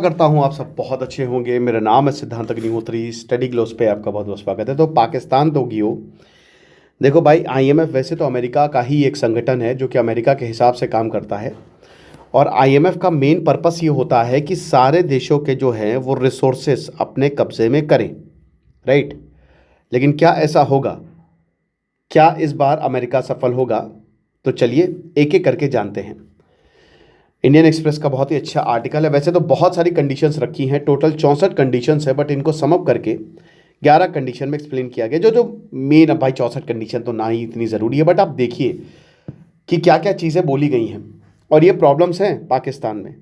करता हूँ आप सब बहुत अच्छे होंगे। मेरा नाम है सिद्धांत अग्निहोत्री। स्टडी ग्लोस पे आपका बहुत बहुत स्वागत है। तो पाकिस्तान तो गियो। देखो भाई, आईएमएफ वैसे तो अमेरिका का ही एक संगठन है जो कि अमेरिका के हिसाब से काम करता है। और आईएमएफ का मेन पर्पस ये होता है कि सारे देशों के जो हैं वो रिसोर्सेस अपने कब्जे में करें, राइट। लेकिन क्या ऐसा होगा? क्या इस बार अमेरिका सफल होगा? तो चलिए एक एक करके जानते हैं। इंडियन एक्सप्रेस का बहुत ही अच्छा आर्टिकल है। वैसे तो बहुत सारी कंडीशंस रखी हैं, टोटल 64 कंडीशंस है, बट इनको सम अप करके 11 कंडीशन में एक्सप्लेन किया गया। जो जो मेन, अब भाई 64 कंडीशन तो ना ही इतनी ज़रूरी है, बट आप देखिए कि क्या क्या चीज़ें बोली गई हैं और ये प्रॉब्लम्स हैं पाकिस्तान में।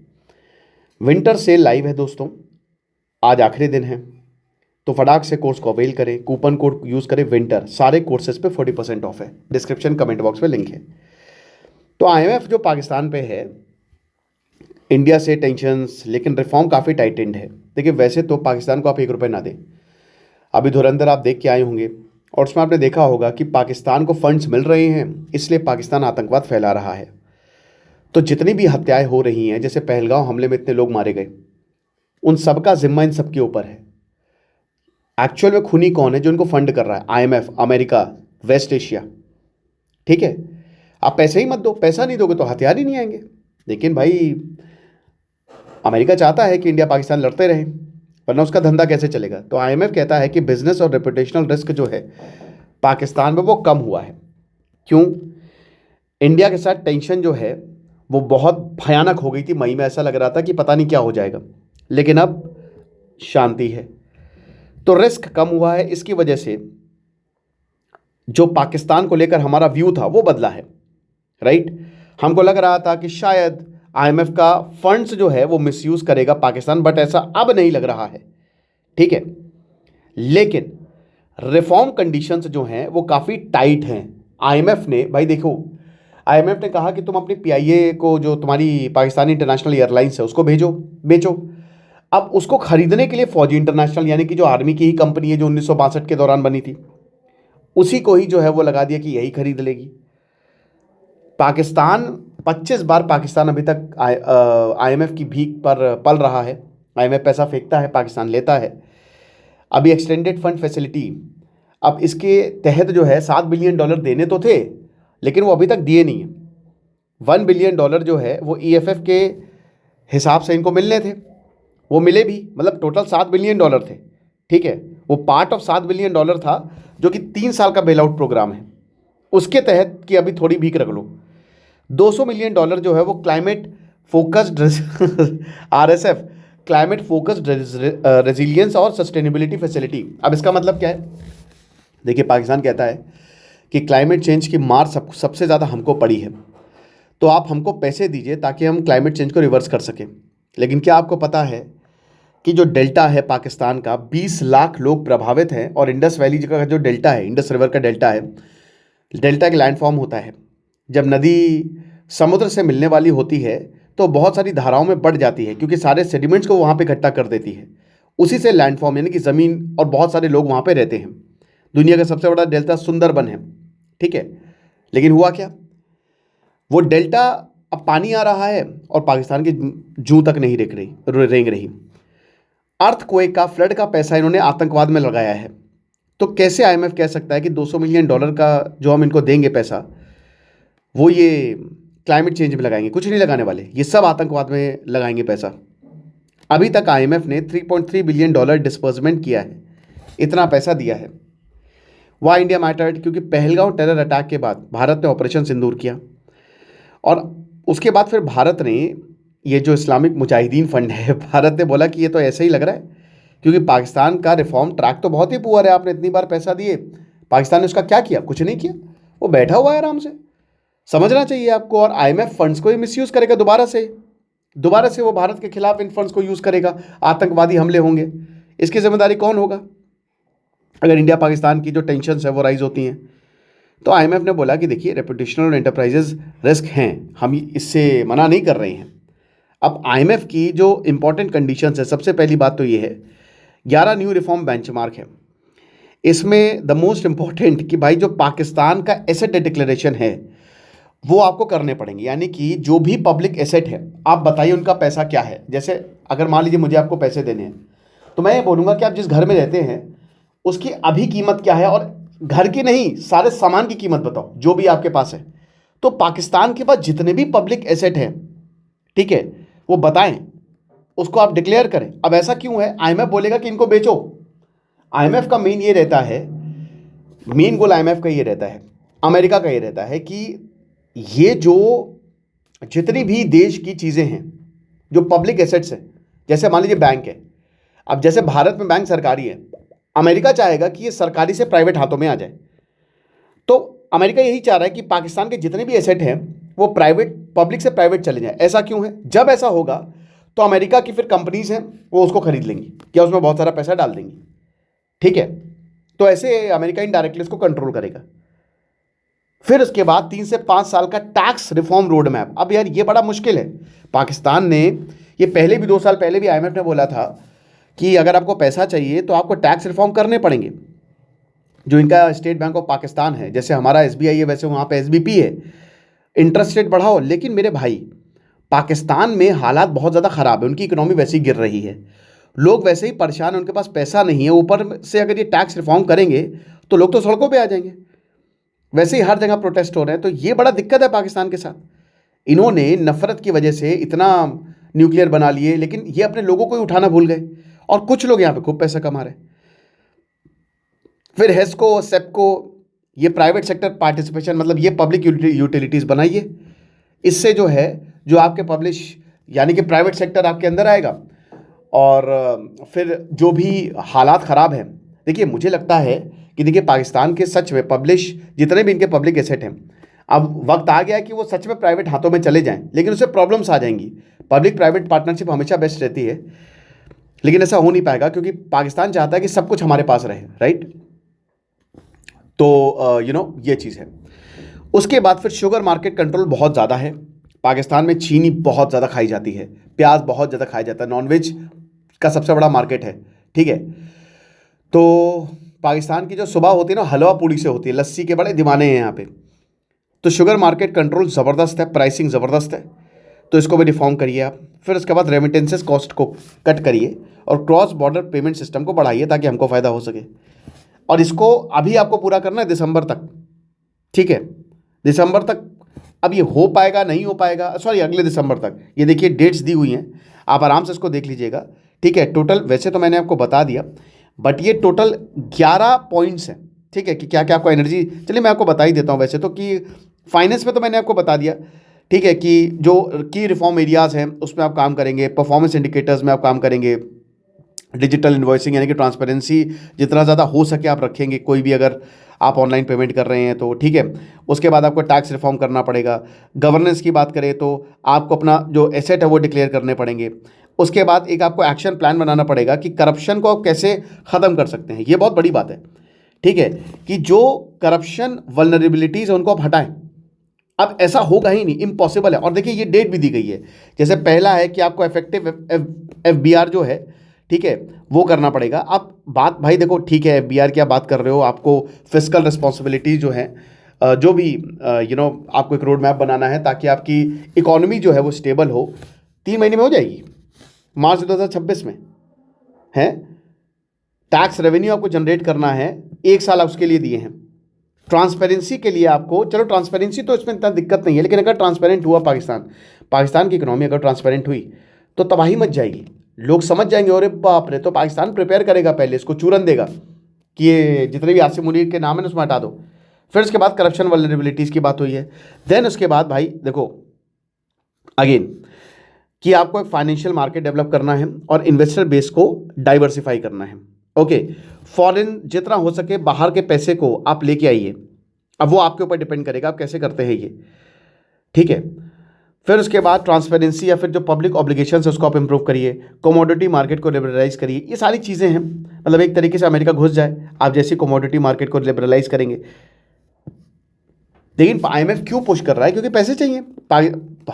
विंटर सेल लाइव है दोस्तों, आज आखिरी दिन है, तो फटाक से कोर्स को अवेल करें। कूपन कोड यूज़ करें विंटर, सारे कोर्सेज पे 40% ऑफ है। डिस्क्रिप्शन कमेंट बॉक्स में लिंक है। तो आईएमएफ जो पाकिस्तान पे है, इंडिया से टेंशन्स, लेकिन रिफॉर्म काफ़ी टाइटेंड है। देखिए वैसे तो पाकिस्तान को आप 1 रुपये ना दें। अभी धुरंधर आप देख के आए होंगे और उसमें आपने देखा होगा कि पाकिस्तान को फंड्स मिल रहे हैं, इसलिए पाकिस्तान आतंकवाद फैला रहा है। तो जितनी भी हत्याएं हो रही हैं, जैसे पहलगांव हमले में इतने लोग मारे गए, उन सब का जिम्मा इन सबके ऊपर है। एक्चुअल में खूनी कौन है जो इनको फंड कर रहा है? IMF, America, West Asia. ठीक है, आप पैसे ही मत दो, पैसा नहीं दोगे तो हथियार ही नहीं आएंगे। लेकिन भाई अमेरिका चाहता है कि इंडिया पाकिस्तान लड़ते रहे, वरना उसका धंधा कैसे चलेगा? तो आईएमएफ कहता है कि बिजनेस और रेपुटेशनल रिस्क जो है पाकिस्तान में वो कम हुआ है। क्यों? इंडिया के साथ टेंशन जो है वो बहुत भयानक हो गई थी। मई में ऐसा लग रहा था कि पता नहीं क्या हो जाएगा, लेकिन अब शांति है, तो रिस्क कम हुआ है। इसकी वजह से जो पाकिस्तान को लेकर हमारा व्यू था वो बदला है, राइट। हमको लग रहा था कि शायद आईएमएफ का फंड्स जो है वो मिसयूज करेगा पाकिस्तान, बट ऐसा अब नहीं लग रहा है, ठीक है। लेकिन रिफॉर्म कंडीशंस जो हैं वो काफ़ी टाइट हैं। आईएमएफ ने, भाई देखो, आईएमएफ ने कहा कि तुम अपनी पीआईए को, जो तुम्हारी पाकिस्तानी इंटरनेशनल एयरलाइंस है, उसको भेजो, बेचो। अब उसको खरीदने के लिए फौजी इंटरनेशनल, यानी कि जो आर्मी की ही कंपनी है जो 1962 के दौरान बनी थी, उसी को ही जो है वो लगा दिया कि यही खरीद लेगी। पाकिस्तान 25 बार पाकिस्तान अभी तक आईएमएफ की भीख पर पल रहा है। आईएमएफ पैसा फेंकता है, पाकिस्तान लेता है। अभी एक्सटेंडेड फंड फैसिलिटी, अब इसके तहत जो है $7 बिलियन देने तो थे, लेकिन वो अभी तक दिए नहीं है। $1 बिलियन जो है वो ईएफएफ के हिसाब से इनको मिलने थे, वो मिले भी, मतलब टोटल $7 बिलियन थे, ठीक है। वो पार्ट ऑफ $7 बिलियन था जो कि 3 साल का बेल आउट प्रोग्राम है, उसके तहत कि अभी थोड़ी भीख रख लो। $200 मिलियन जो है वो climate focused RSF, climate focused resilience और सस्टेनेबिलिटी फैसिलिटी। अब इसका मतलब क्या है? देखिए, पाकिस्तान कहता है कि क्लाइमेट चेंज की मार सबसे ज़्यादा हमको पड़ी है, तो आप हमको पैसे दीजिए ताकि हम क्लाइमेट चेंज को रिवर्स कर सकें। लेकिन क्या आपको पता है कि जो डेल्टा है पाकिस्तान का, 20 लाख लोग प्रभावित हैं, और इंडस वैली का जो डेल्टा है, इंडस रिवर का डेल्टा है, डेल्टा एक लैंडफॉर्म होता है। जब नदी समुद्र से मिलने वाली होती है तो बहुत सारी धाराओं में बढ़ जाती है, क्योंकि सारे सेडिमेंट्स को वहाँ पे इकट्ठा कर देती है। उसी से लैंडफॉर्म, यानी कि ज़मीन, और बहुत सारे लोग वहाँ पे रहते हैं। दुनिया का सबसे बड़ा डेल्टा सुंदरबन है, ठीक है। लेकिन हुआ क्या? वो डेल्टा, अब पानी आ रहा है और पाकिस्तान की जूं तक नहीं रेंग रही। अर्थक्वेक का, फ्लड का पैसा इन्होंने आतंकवाद में लगाया है। तो कैसे आईएमएफ कह सकता है कि $200 मिलियन का जो हम इनको देंगे पैसा, वो ये क्लाइमेट चेंज में लगाएंगे? कुछ नहीं लगाने वाले, ये सब आतंकवाद में लगाएंगे पैसा। अभी तक आईएमएफ ने $3.3 बिलियन डिस्बर्समेंट किया है, इतना पैसा दिया है। Why India mattered? क्योंकि पहलगांव टेरर अटैक के बाद भारत ने ऑपरेशन सिंदूर किया, और उसके बाद फिर भारत ने ये जो इस्लामिक मुजाहिदीन फंड है, भारत ने बोला कि ये तो ऐसे ही लग रहा है, क्योंकि पाकिस्तान का रिफॉर्म ट्रैक तो बहुत ही पुअर है। आपने इतनी बार पैसा दिए, पाकिस्तान ने उसका क्या किया? कुछ नहीं किया, वो बैठा हुआ है आराम से। समझना चाहिए आपको। और आईएमएफ फंड्स को ही मिसयूज करेगा दोबारा से वो भारत के खिलाफ इन फंड्स को यूज करेगा, आतंकवादी हमले होंगे। इसकी जिम्मेदारी कौन होगा अगर इंडिया पाकिस्तान की जो टेंशन है वो राइज होती हैं? तो आईएमएफ ने बोला कि देखिए, रेपुटेशनल और एंटरप्राइजेज रिस्क हैं, हम इससे मना नहीं कर रहे हैं। अब आईएमएफ की जो इंपॉर्टेंट कंडीशंस है, सबसे पहली बात तो ये है, 11 न्यू रिफॉर्म बेंचमार्क है। इसमें द मोस्ट इंपॉर्टेंट कि भाई जो पाकिस्तान का एसेट डिक्लेरेशन है वो आपको करने पड़ेंगे। यानी कि जो भी पब्लिक एसेट है, आप बताइए उनका पैसा क्या है। जैसे अगर मान लीजिए मुझे आपको पैसे देने हैं, तो मैं ये बोलूँगा कि आप जिस घर में रहते हैं उसकी अभी कीमत क्या है, और घर की नहीं, सारे सामान की कीमत बताओ जो भी आपके पास है। तो पाकिस्तान के पास जितने भी पब्लिक एसेट हैं, ठीक है, वो बताएं, उसको आप डिक्लेयर करें। अब ऐसा क्यों है, आईएमएफ बोलेगा कि इनको बेचो। आईएमएफ का मेन ये रहता है, मेन गोल आईएमएफ का ये रहता है, अमेरिका का ये रहता है कि ये जो जितनी भी देश की चीज़ें हैं, जो पब्लिक एसेट्स हैं, जैसे मान लीजिए बैंक है, अब जैसे भारत में बैंक सरकारी है, अमेरिका चाहेगा कि ये सरकारी से प्राइवेट हाथों में आ जाए। तो अमेरिका यही चाह रहा है कि पाकिस्तान के जितने भी एसेट हैं वो प्राइवेट, पब्लिक से प्राइवेट चले जाए। ऐसा क्यों है, जब ऐसा होगा तो अमेरिका की फिर कंपनीज हैं वो उसको खरीद लेंगी, क्या उसमें बहुत सारा पैसा डाल देंगी, ठीक है। तो ऐसे अमेरिका इनडायरेक्टली इसको कंट्रोल करेगा। फिर उसके बाद 3 से 5 साल का टैक्स रिफॉर्म रोड मैप। अब यार ये बड़ा मुश्किल है। पाकिस्तान ने ये पहले भी 2 साल पहले भी आईएमएफ ने बोला था कि अगर आपको पैसा चाहिए तो आपको टैक्स रिफॉर्म करने पड़ेंगे। जो इनका स्टेट बैंक ऑफ पाकिस्तान है, जैसे हमारा एसबीआई है वैसे वहाँ पे एसबीपी है, इंटरेस्ट रेट बढ़ाओ। लेकिन मेरे भाई, पाकिस्तान में हालात बहुत ज़्यादा ख़राब है, उनकी इकोनॉमी वैसे ही गिर रही है, लोग वैसे ही परेशान हैं, उनके पास पैसा नहीं है। ऊपर से अगर ये टैक्स रिफॉर्म करेंगे तो लोग तो सड़कों पे आ जाएंगे। वैसे ही हर जगह प्रोटेस्ट हो रहे हैं, तो ये बड़ा दिक्कत है पाकिस्तान के साथ। इन्होंने नफरत की वजह से इतना न्यूक्लियर बना लिए, लेकिन ये अपने लोगों को ही उठाना भूल गए, और कुछ लोग यहाँ पे खूब पैसा कमा रहे हैं। फिर हेस्को, सेप्को, ये प्राइवेट सेक्टर पार्टिसिपेशन, मतलब ये पब्लिक यूटिलिटीज़ बनाइए। इससे जो है, जो आपके पब्लिश, यानी कि प्राइवेट सेक्टर आपके अंदर आएगा, और फिर जो भी हालात ख़राब हैं, देखिए मुझे लगता है कि देखिए पाकिस्तान के सच में पब्लिश जितने भी इनके पब्लिक एसेट हैं, अब वक्त आ गया है कि वो सच में प्राइवेट हाथों में चले जाएं, लेकिन उससे प्रॉब्लम्स आ जाएंगी। पब्लिक प्राइवेट पार्टनरशिप हमेशा बेस्ट रहती है, लेकिन ऐसा हो नहीं पाएगा क्योंकि पाकिस्तान चाहता है कि सब कुछ हमारे पास रहे, राइट। तो ये चीज़ है। उसके बाद फिर शुगर मार्केट कंट्रोल बहुत ज़्यादा है। पाकिस्तान में चीनी बहुत ज़्यादा खाई जाती है, प्याज बहुत ज़्यादा खाया जाता है, नॉनवेज का सबसे बड़ा मार्केट है, ठीक है। तो पाकिस्तान की जो सुबह होती है ना, हलवा पूड़ी से होती है, लस्सी के बड़े दीवाने हैं यहाँ पे। तो शुगर मार्केट कंट्रोल ज़बरदस्त है, प्राइसिंग ज़बरदस्त है, तो इसको भी रिफॉर्म करिए आप। फिर उसके बाद रेमिटेंसेस कॉस्ट को कट करिए और क्रॉस बॉर्डर पेमेंट सिस्टम को बढ़ाइए ताकि हमको फ़ायदा हो सके। और इसको अभी आपको पूरा करना है दिसंबर तक, ठीक है, दिसंबर तक। अब ये हो पाएगा नहीं हो पाएगा, सॉरी अगले दिसंबर तक। ये देखिए डेट्स दी हुई हैं, आप आराम से इसको देख लीजिएगा, ठीक है। टोटल वैसे तो मैंने आपको बता दिया, बट ये टोटल 11 पॉइंट्स हैं, ठीक है, कि क्या क्या आपको एनर्जी, चलिए मैं आपको बता ही देता हूँ वैसे तो। कि फाइनेंस में तो मैंने आपको बता दिया, ठीक है, कि जो की रिफॉर्म एरियाज़ हैं उसमें आप काम करेंगे, परफॉर्मेंस इंडिकेटर्स में आप काम करेंगे, डिजिटल इन्वॉइसिंग यानी कि ट्रांसपेरेंसी जितना ज़्यादा हो सके आप रखेंगे, कोई भी अगर आप ऑनलाइन पेमेंट कर रहे हैं तो, ठीक है। उसके बाद आपको टैक्स रिफॉर्म करना पड़ेगा। गवर्नेंस की बात करें तो आपको अपना जो एसेट है वो डिक्लेयर करने पड़ेंगे। उसके बाद एक आपको एक्शन प्लान बनाना पड़ेगा कि करप्शन को आप कैसे ख़त्म कर सकते हैं। ये बहुत बड़ी बात है, ठीक है, कि जो करप्शन वल्नरेबिलिटीज़ है उनको आप हटाएं। अब ऐसा होगा ही नहीं, इम्पॉसिबल है। और देखिए ये डेट भी दी गई है, जैसे पहला है कि आपको इफेक्टिव एफबीआर जो है, ठीक है, वो करना पड़ेगा। अब बात भाई देखो, ठीक है, एफबीआर की आप बात कर रहे हो, आपको फिस्कल रिस्पॉन्सिबिलिटी जो है, जो भी आपको एक रोड मैप बनाना है ताकि आपकी इकोनॉमी जो है वो स्टेबल हो। 3 महीने में हो जाएगी, मार्च 2026 में है। टैक्स रेवेन्यू आपको जनरेट करना है, 1 साल आप उसके लिए दिए हैं। ट्रांसपेरेंसी के लिए आपको, चलो ट्रांसपेरेंसी तो इसमें इतना दिक्कत नहीं है, लेकिन अगर ट्रांसपेरेंट हुआ पाकिस्तान की इकोनॉमी अगर ट्रांसपेरेंट हुई तो तबाही मच जाएगी। लोग समझ जाएंगे, अरे बाप रे, तो पाकिस्तान प्रिपेयर करेगा, पहले इसको चूरन देगा कि ये जितने भी आसिम मुनीर के नाम है उसमें हटा दो। फिर उसके बाद करप्शन वल्नरेबिलिटीज़ की बात हुई है। देन उसके बाद भाई देखो अगेन कि आपको एक फाइनेंशियल मार्केट डेवलप करना है और इन्वेस्टर बेस को डाइवर्सिफाई करना है। ओके, फॉरेन जितना हो सके बाहर के पैसे को आप लेके आइए। अब वो आपके ऊपर डिपेंड करेगा आप कैसे करते हैं ये, ठीक है। फिर उसके बाद ट्रांसपेरेंसी या फिर जो पब्लिक ऑब्लिगेशंस है उसको आप इंप्रूव करिए, कमोडिटी मार्केट को लिबरलाइज करिए। ये सारी चीज़ें हैं, मतलब एक तरीके से अमेरिका घुस जाए आप जैसी कमोडिटी मार्केट को लिबरलाइज करेंगे। लेकिन आईएमएफ क्यों पुश कर रहा है? क्योंकि पैसे चाहिए।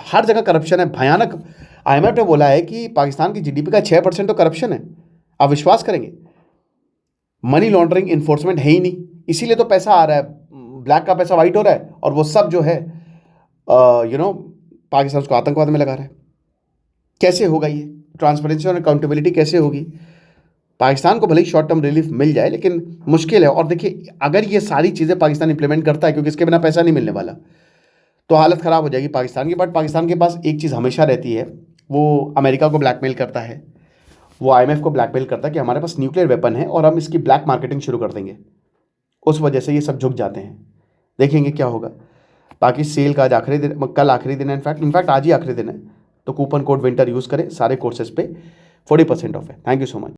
हर जगह करप्शन है, भयानक। आईएमएफ ने बोला है कि पाकिस्तान की जीडीपी का 6% तो करप्शन है। आप विश्वास करेंगे? मनी लॉन्ड्रिंग इन्फोर्समेंट है ही नहीं, इसीलिए तो पैसा आ रहा है, ब्लैक का पैसा वाइट हो रहा है, और वो सब जो है पाकिस्तान उसको आतंकवाद में लगा रहा है। कैसे होगा ये? ट्रांसपेरेंसी और अकाउंटेबिलिटी कैसे होगी? पाकिस्तान को भले ही शॉर्ट टर्म रिलीफ मिल जाए, लेकिन मुश्किल है। और देखिए, अगर ये सारी चीज़ें पाकिस्तान इंप्लीमेंट करता है, क्योंकि इसके बिना पैसा नहीं मिलने वाला, तो हालत ख़राब हो जाएगी पाकिस्तान की। बट पाकिस्तान के पास एक चीज़ हमेशा रहती है, वो अमेरिका को ब्लैकमेल करता है, वो IMF को ब्लैकमेल करता है कि हमारे पास न्यूक्लियर वेपन है और हम इसकी ब्लैक मार्केटिंग शुरू कर देंगे। उस वजह से ये सब झुक जाते हैं। देखेंगे क्या होगा। बाकी सेल का आज आखिरी दिन, कल आखिरी दिन है, इनफैक्ट आज ही आखिरी दिन है। तो कूपन कोड विंटर यूज़ करें, सारे कोर्सेज पे 40% ऑफ है। Thank you so much.